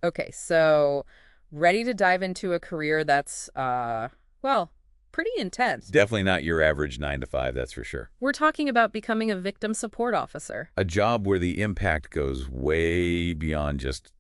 Okay, so ready to dive into a career that's, well, pretty intense. Definitely not your average 9 to 5, that's for sure. We're talking about becoming a victim support officer. A job where the impact goes way beyond just,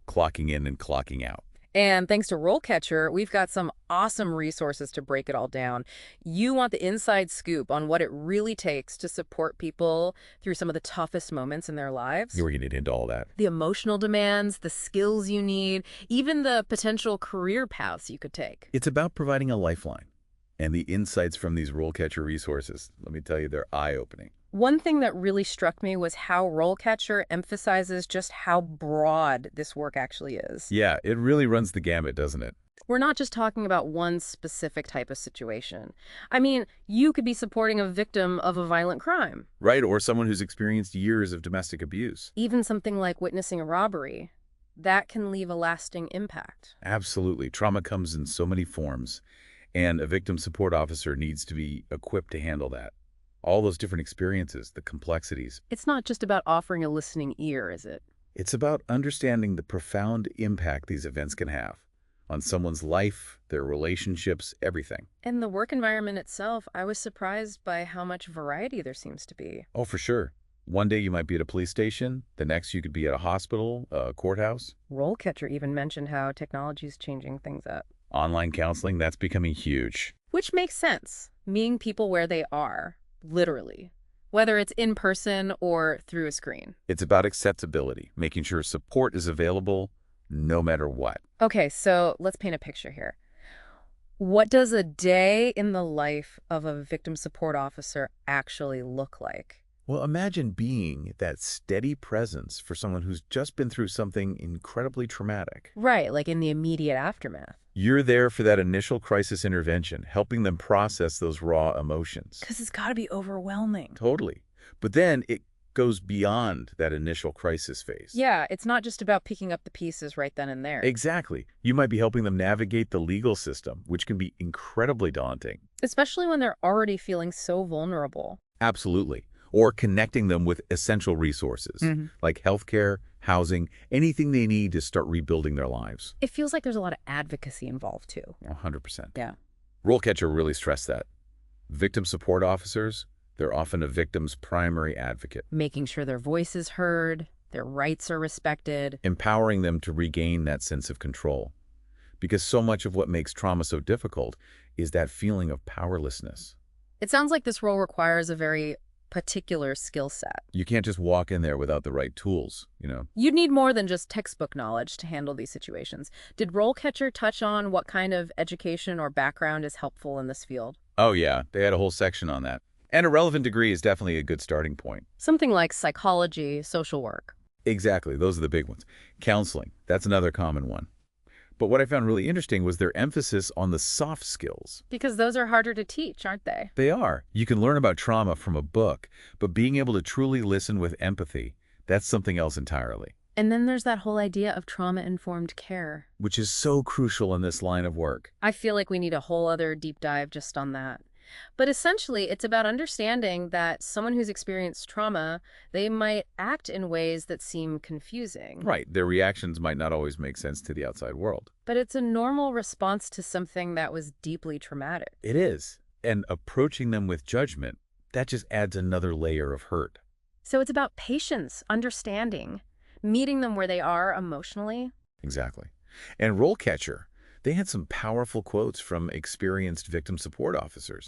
clocking in and clocking out. And thanks to RoleCatcher, we've got some awesome resources to break it all down. You want the inside scoop on what it really takes to support people through some of the toughest moments in their lives. We're going to get into all that. The emotional demands, the skills you need, even the potential career paths you could take. It's about providing a lifeline. And the insights from these RoleCatcher resources, let me tell you, they're eye-opening. One thing that really struck me was how RoleCatcher emphasizes just how broad this work actually is. Yeah, it really runs the gamut, doesn't it? We're not just talking about one specific type of situation. I mean, you could be supporting a victim of a violent crime. Right, or someone who's experienced years of domestic abuse. Even something like witnessing a robbery. That can leave a lasting impact. Absolutely. Trauma comes in so many forms, and a victim support officer needs to be equipped to handle that. All those different experiences, the complexities. It's not just about offering a listening ear, is it? It's about understanding the profound impact these events can have on someone's life, their relationships, everything. In the work environment itself, I was surprised by how much variety there seems to be. Oh, for sure. One day you might be at a police station, the next you could be at a hospital, a courthouse. RoleCatcher even mentioned how technology is changing things up. Online counseling, that's becoming huge. Which makes sense. Meeting people where they are, literally. Whether it's in person or through a screen. It's about accessibility, making sure support is available no matter what. Okay, so let's paint a picture here. What does a day in the life of a victim support officer actually look like? Well, imagine being that steady presence for someone who's just been through something incredibly traumatic. Right, like in the immediate aftermath. You're there for that initial crisis intervention, helping them process those raw emotions. Because it's got to be overwhelming. Totally. But then it goes beyond that initial crisis phase. Yeah, it's not just about picking up the pieces right then and there. Exactly. You might be helping them navigate the legal system, which can be incredibly daunting. Especially when they're already feeling so vulnerable. Absolutely. Or connecting them with essential resources, like healthcare, housing, anything they need to start rebuilding their lives. It feels like there's a lot of advocacy involved, too. 100%. Yeah. RoleCatcher really stressed that. Victim support officers, they're often a victim's primary advocate, Making sure their voice is heard, their rights are respected. empowering them to regain that sense of control. Because so much of what makes trauma so difficult is that feeling of powerlessness. It sounds like this role requires a very particular skill set. You can't just walk in there without the right tools. You'd need more than just textbook knowledge to handle these situations. Did RoleCatcher touch on what kind of education or background is helpful in this field? Oh yeah, they had a whole section on that. And a relevant degree is definitely a good starting point. Something like psychology, social work. Exactly, those are the big ones. Counseling, that's another common one. But what I found really interesting was their emphasis on the soft skills. Because those are harder to teach, aren't they? They are. You can learn about trauma from a book, but being able to truly listen with empathy, that's something else entirely, And then there's that whole idea of trauma-informed care. which is so crucial in this line of work. I feel like we need a whole other deep dive just on that. But essentially, it's about understanding that someone who's experienced trauma, they might act in ways that seem confusing. Right, their reactions might not always make sense to the outside world. But it's a normal response to something that was deeply traumatic. It is. And approaching them with judgment, that just adds another layer of hurt. So it's about patience, understanding, meeting them where they are emotionally. Exactly. And RoleCatcher, they had some powerful quotes from experienced victim support officers,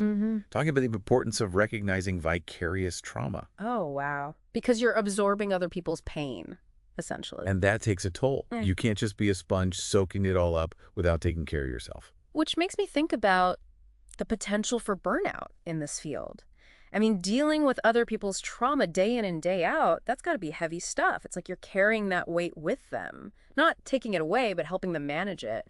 talking about the importance of recognizing vicarious trauma. Oh, wow. Because you're absorbing other people's pain, essentially. And that takes a toll. You can't just be a sponge soaking it all up without taking care of yourself. Which makes me think about the potential for burnout in this field. I mean, dealing with other people's trauma day in and day out, that's got to be heavy stuff. It's like you're carrying that weight with them. Not taking it away, but helping them manage it.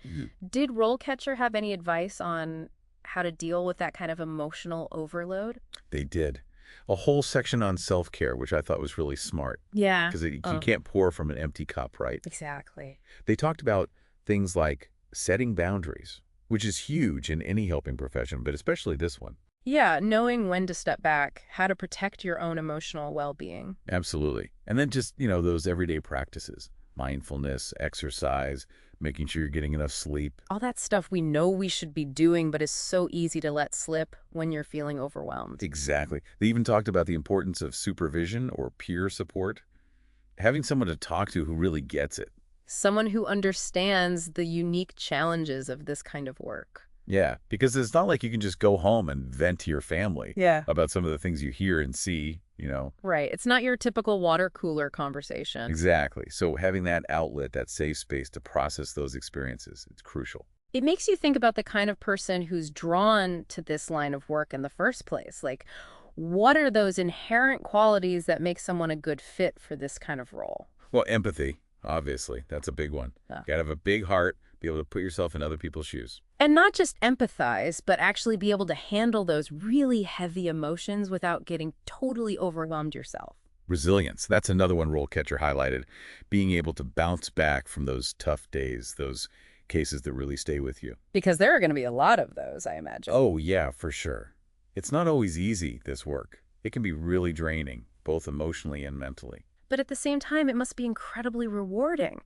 Did RoleCatcher have any advice on how to deal with that kind of emotional overload? They did. A whole section on self-care, which I thought was really smart, Yeah. because you can't pour from an empty cup, right? Exactly. They talked about things like setting boundaries, which is huge in any helping profession, but especially this one. Yeah, knowing when to step back, how to protect your own emotional well-being. Absolutely. And then just, those everyday practices. Mindfulness, exercise, making sure you're getting enough sleep. All that stuff we know we should be doing, but is so easy to let slip when you're feeling overwhelmed. Exactly. They even talked about the importance of supervision or peer support, having someone to talk to who really gets it. Someone who understands the unique challenges of this kind of work. Yeah, because it's not like you can just go home and vent to your family Yeah. about some of the things you hear and see. Right. It's not your typical water cooler conversation. Exactly. So having that outlet, that safe space to process those experiences, it's crucial. It makes you think about the kind of person who's drawn to this line of work in the first place. Like, what are those inherent qualities that make someone a good fit for this kind of role? Well, empathy, obviously, that's a big one. Yeah. You gotta have a big heart, be able to put yourself in other people's shoes. And not just empathize, but actually be able to handle those really heavy emotions without getting totally overwhelmed yourself. Resilience, that's another one RoleCatcher highlighted. Being able to bounce back from those tough days, those cases that really stay with you. Because there are going to be a lot of those, I imagine. Oh, yeah, for sure. It's not always easy, this work. It can be really draining, both emotionally and mentally. But at the same time, it must be incredibly rewarding,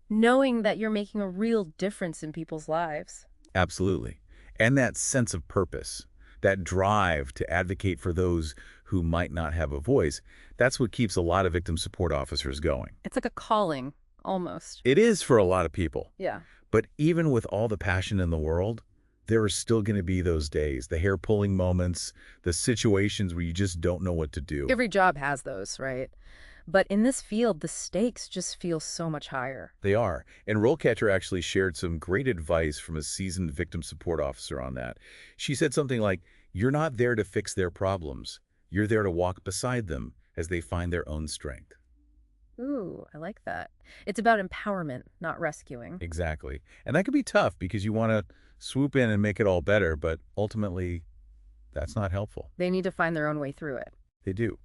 knowing that you're making a real difference in people's lives. Absolutely. And that sense of purpose, that drive to advocate for those who might not have a voice, that's what keeps a lot of victim support officers going. It's like a calling, almost. It is for a lot of people. Yeah. But even with all the passion in the world, there are still going to be those days, the hair-pulling moments, the situations where you just don't know what to do. Every job has those, right? But in this field, the stakes just feel so much higher. They are. And RoleCatcher actually shared some great advice from a seasoned victim support officer on that. She said something like, "You're not there to fix their problems. You're there to walk beside them as they find their own strength." Ooh, I like that. It's about empowerment, not rescuing. Exactly. And that can be tough because you want to swoop in and make it all better, but ultimately, that's not helpful. They need to find their own way through it. They do.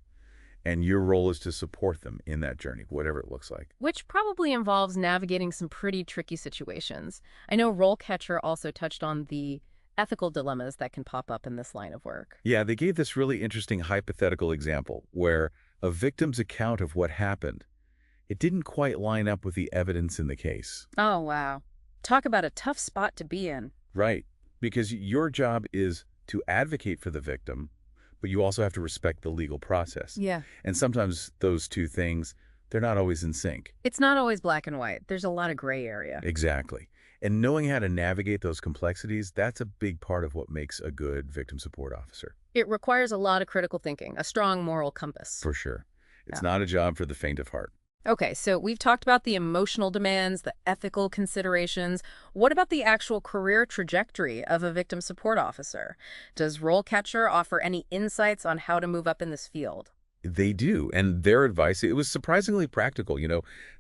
And your role is to support them in that journey, whatever it looks like. Which probably involves navigating some pretty tricky situations. I know RoleCatcher also touched on the ethical dilemmas that can pop up in this line of work. Yeah, they gave this really interesting hypothetical example where a victim's account of what happened, it didn't quite line up with the evidence in the case. Oh, wow. Talk about a tough spot to be in. Right. Because your job is to advocate for the victim, but you also have to respect the legal process. Yeah. And sometimes those two things, they're not always in sync. It's not always black and white. There's a lot of gray area. Exactly. And knowing how to navigate those complexities, that's a big part of what makes a good victim support officer. It requires a lot of critical thinking, a strong moral compass. For sure. It's Yeah. not a job for the faint of heart. Okay, so we've talked about the emotional demands, the ethical considerations. What about the actual career trajectory of a victim support officer? Does RoleCatcher offer any insights on how to move up in this field? They do. And their advice, it was surprisingly practical.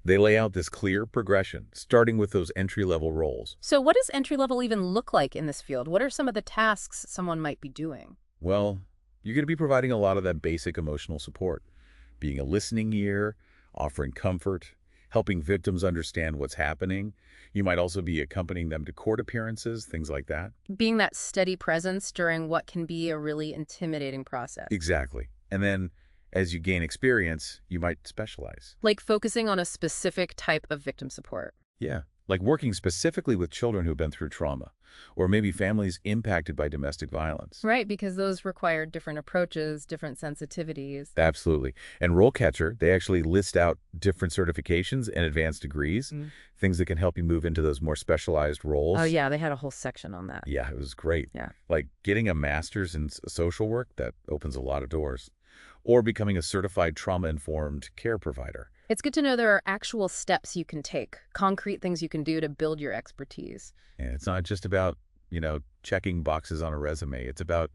They lay out this clear progression, starting with those entry-level roles. So what does entry level even look like in this field? What are some of the tasks someone might be doing? Well, you're going to be providing a lot of that basic emotional support, being a listening ear, offering comfort, helping victims understand what's happening. You might also be accompanying them to court appearances, things like that. Being that steady presence during what can be a really intimidating process. Exactly. And then as you gain experience, you might specialize. Like focusing on a specific type of victim support. Yeah, like working specifically with children who've been through trauma, or maybe families impacted by domestic violence. Right, because those require different approaches, different sensitivities. Absolutely. And RoleCatcher, they actually list out different certifications and advanced degrees, things that can help you move into those more specialized roles. Oh, yeah, they had a whole section on that. Yeah, it was great. Yeah. Like getting a master's in social work, that opens a lot of doors. Or becoming a certified trauma-informed care provider. It's good to know there are actual steps you can take, concrete things you can do to build your expertise. And it's not just about, checking boxes on a resume. It's about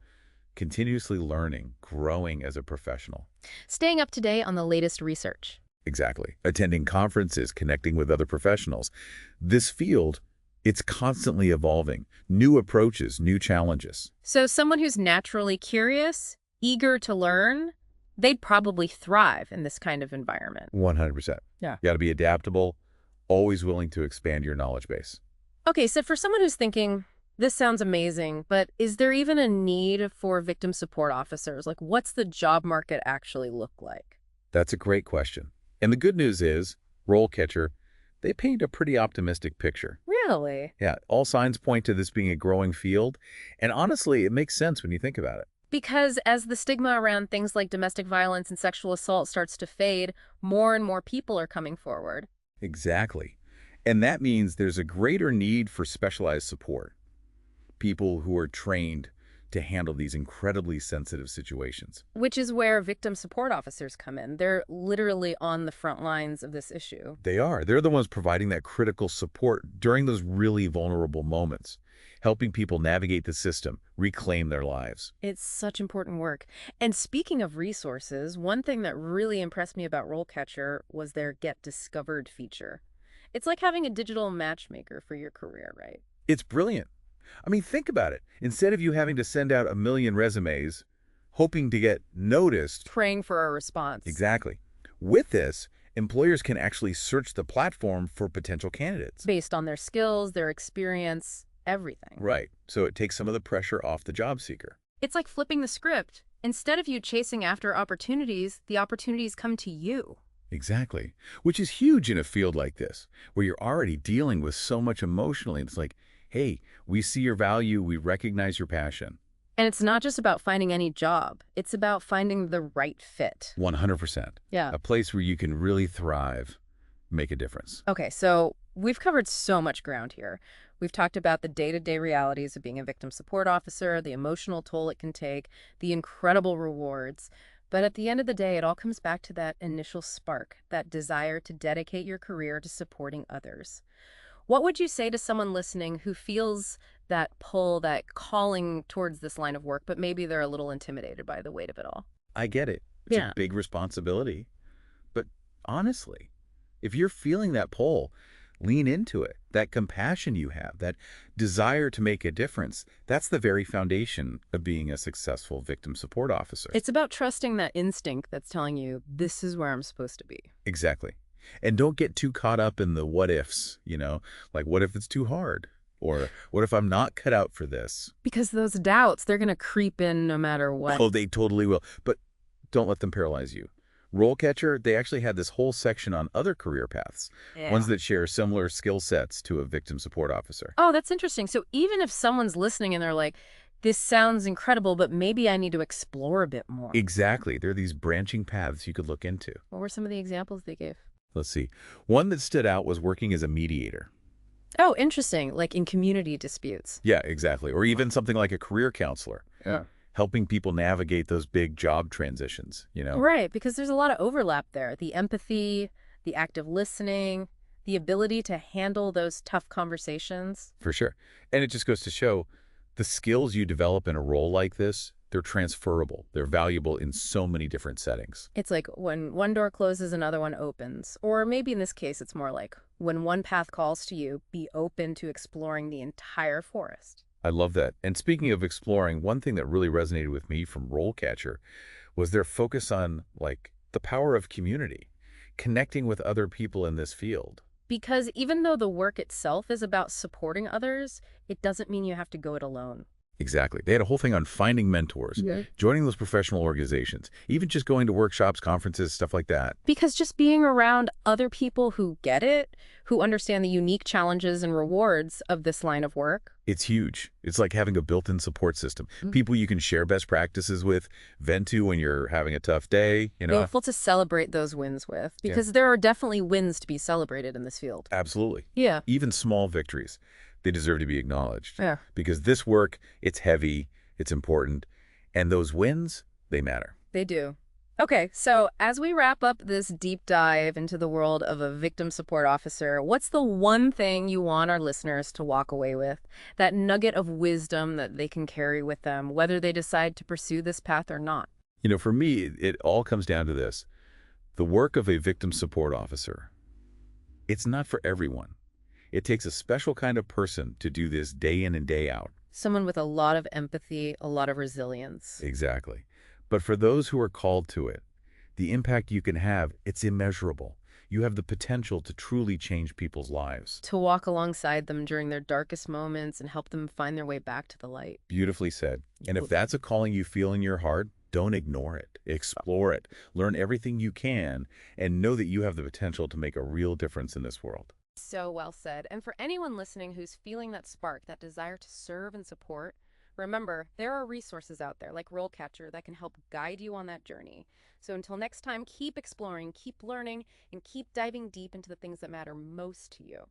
continuously learning, growing as a professional. Staying up to date on the latest research. Exactly. Attending conferences, connecting with other professionals. This field, it's constantly evolving. New approaches, new challenges. So someone who's naturally curious, eager to learn, they'd probably thrive in this kind of environment. 100%. Yeah. You got to be adaptable, always willing to expand your knowledge base. Okay, so for someone who's thinking, this sounds amazing, but is there even a need for victim support officers? Like, what's the job market actually look like? That's a great question. And the good news is, RoleCatcher, they paint a pretty optimistic picture. Really? Yeah, all signs point to this being a growing field, and honestly, it makes sense when you think about it. Because as the stigma around things like domestic violence and sexual assault starts to fade, more and more people are coming forward. Exactly. And that means there's a greater need for specialized support, people who are trained to handle these incredibly sensitive situations. Which is where victim support officers come in. They're literally on the front lines of this issue. They are. They're the ones providing that critical support during those really vulnerable moments, helping people navigate the system, reclaim their lives. It's such important work. And speaking of resources, one thing that really impressed me about RoleCatcher was their Get Discovered feature. It's like having a digital matchmaker for your career, right? It's brilliant. I mean, think about it. Instead of you having to send out a million resumes, hoping to get noticed. Praying for a response. Exactly. With this, employers can actually search the platform for potential candidates. Based on their skills, their experience, everything. Right. So it takes some of the pressure off the job seeker. It's like flipping the script. Instead of you chasing after opportunities, the opportunities come to you. Exactly. Which is huge in a field like this, where you're already dealing with so much emotionally. It's like, hey, we see your value, we recognize your passion. And it's not just about finding any job. It's about finding the right fit. 100%. Yeah. A place where you can really thrive, make a difference. Okay, so we've covered so much ground here. We've talked about the day-to-day realities of being a victim support officer, the emotional toll it can take, the incredible rewards. But at the end of the day, it all comes back to that initial spark, that desire to dedicate your career to supporting others. What would you say to someone listening who feels that pull, that calling towards this line of work, but maybe they're a little intimidated by the weight of it all? I get it. It's a big responsibility. But honestly, if you're feeling that pull, lean into it. That compassion you have, that desire to make a difference, that's the very foundation of being a successful victim support officer. It's about trusting that instinct that's telling you, this is where I'm supposed to be. Exactly. And don't get too caught up in the what ifs, like what if it's too hard? Or what if I'm not cut out for this? Because those doubts, they're going to creep in no matter what. Oh, they totally will. But don't let them paralyze you. RoleCatcher, they actually had this whole section on other career paths, ones that share similar skill sets to a victim support officer. Oh, that's interesting. So even if someone's listening and they're like, this sounds incredible, but maybe I need to explore a bit more. Exactly. There are these branching paths you could look into. What were some of the examples they gave? Let's see. One that stood out was working as a mediator. Oh, interesting. Like in community disputes. Yeah, exactly. Or even something like a career counselor. Yeah. Helping people navigate those big job transitions, Right, because there's a lot of overlap there. The empathy, the active listening, the ability to handle those tough conversations. For sure. And it just goes to show the skills you develop in a role like this, they're transferable. They're valuable in so many different settings. It's like when one door closes, another one opens. Or maybe in this case, it's more like when one path calls to you, be open to exploring the entire forest. I love that. And speaking of exploring, one thing that really resonated with me from RoleCatcher was their focus on, the power of community, connecting with other people in this field. Because even though the work itself is about supporting others, it doesn't mean you have to go it alone. Exactly. They had a whole thing on finding mentors, joining those professional organizations, even just going to workshops, conferences, stuff like that. Because just being around other people who get it, who understand the unique challenges and rewards of this line of work. It's huge. It's like having a built-in support system. People you can share best practices with, vent to when you're having a tough day, Grateful to celebrate those wins with, because there are definitely wins to be celebrated in this field. Absolutely. Yeah. Even small victories, they deserve to be acknowledged. Yeah. Because this work, it's heavy, it's important, and those wins, they matter. They do. Okay, so as we wrap up this deep dive into the world of a victim support officer, what's the one thing you want our listeners to walk away with? That nugget of wisdom that they can carry with them, whether they decide to pursue this path or not? For me, it all comes down to this. The work of a victim support officer, it's not for everyone. It takes a special kind of person to do this day in and day out. Someone with a lot of empathy, a lot of resilience. Exactly. But for those who are called to it, the impact you can have, it's immeasurable. You have the potential to truly change people's lives. To walk alongside them during their darkest moments and help them find their way back to the light. Beautifully said. And if that's a calling you feel in your heart, don't ignore it. Explore it. Learn everything you can and know that you have the potential to make a real difference in this world. So well said. And for anyone listening who's feeling that spark, that desire to serve and support, remember, there are resources out there like RoleCatcher that can help guide you on that journey. So until next time, keep exploring, keep learning, and keep diving deep into the things that matter most to you.